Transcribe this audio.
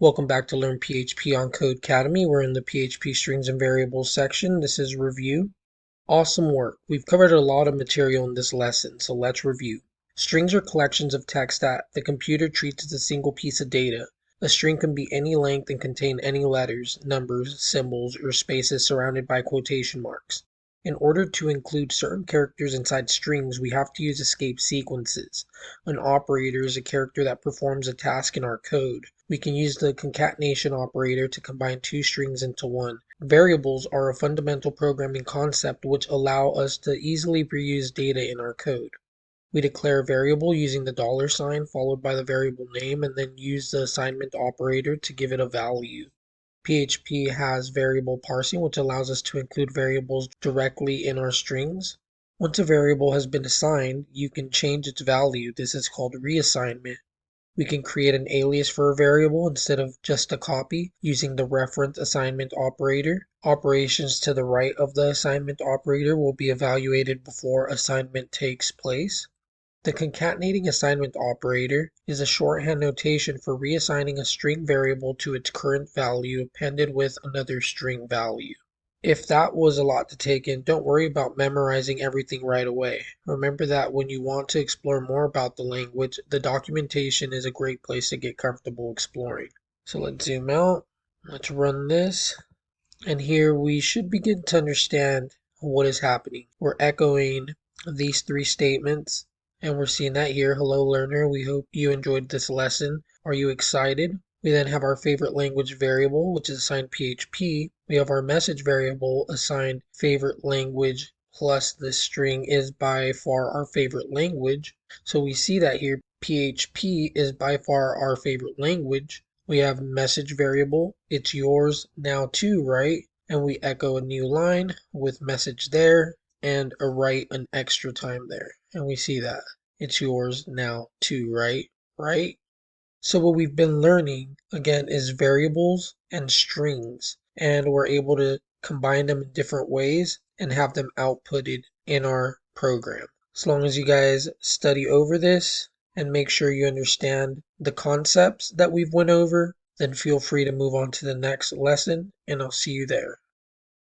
Welcome back to Learn PHP on Codecademy. We're in the PHP strings and variables section. This is review. Awesome work. We've covered a lot of material in this lesson, so let's review. Strings are collections of text that the computer treats as a single piece of data. A string can be any length and contain any letters, numbers, symbols, or spaces surrounded by quotation marks. In order to include certain characters inside strings, we have to use escape sequences. An operator is a character that performs a task in our code. We can use the concatenation operator to combine two strings into one. Variables are a fundamental programming concept which allow us to easily reuse data in our code. We declare a variable using the $sign followed by the variable name and then use the assignment operator to give it a value. PHP has variable parsing, which allows us to include variables directly in our strings. Once a variable has been assigned, you can change its value. This is called reassignment. We can create an alias for a variable instead of just a copy using the reference assignment operator. Operations to the right of the assignment operator will be evaluated before assignment takes place. The concatenating assignment operator is a shorthand notation for reassigning a string variable to its current value appended with another string value. If that was a lot to take in, don't worry about memorizing everything right away. Remember that when you want to explore more about the language, the documentation is a great place to get comfortable exploring. So let's zoom out, let's run this, and here we should begin to understand what is happening. We're echoing these three statements, and we're seeing that here. Hello learner, we hope you enjoyed this lesson. Are you excited? We then have our favorite language variable, which is assigned PHP. We have our message variable assigned favorite language plus the string is by far our favorite language. So we see that here PHP is by far our favorite language. We have message variable, it's yours now too, right? And we echo a new line with message there and a write an extra time there. And we see that it's yours now too, right? Right? So what we've been learning again is variables and strings, and we're able to combine them in different ways and have them outputted in our program. As long as you guys study over this and make sure you understand the concepts that we've went over, then feel free to move on to the next lesson, and I'll see you there.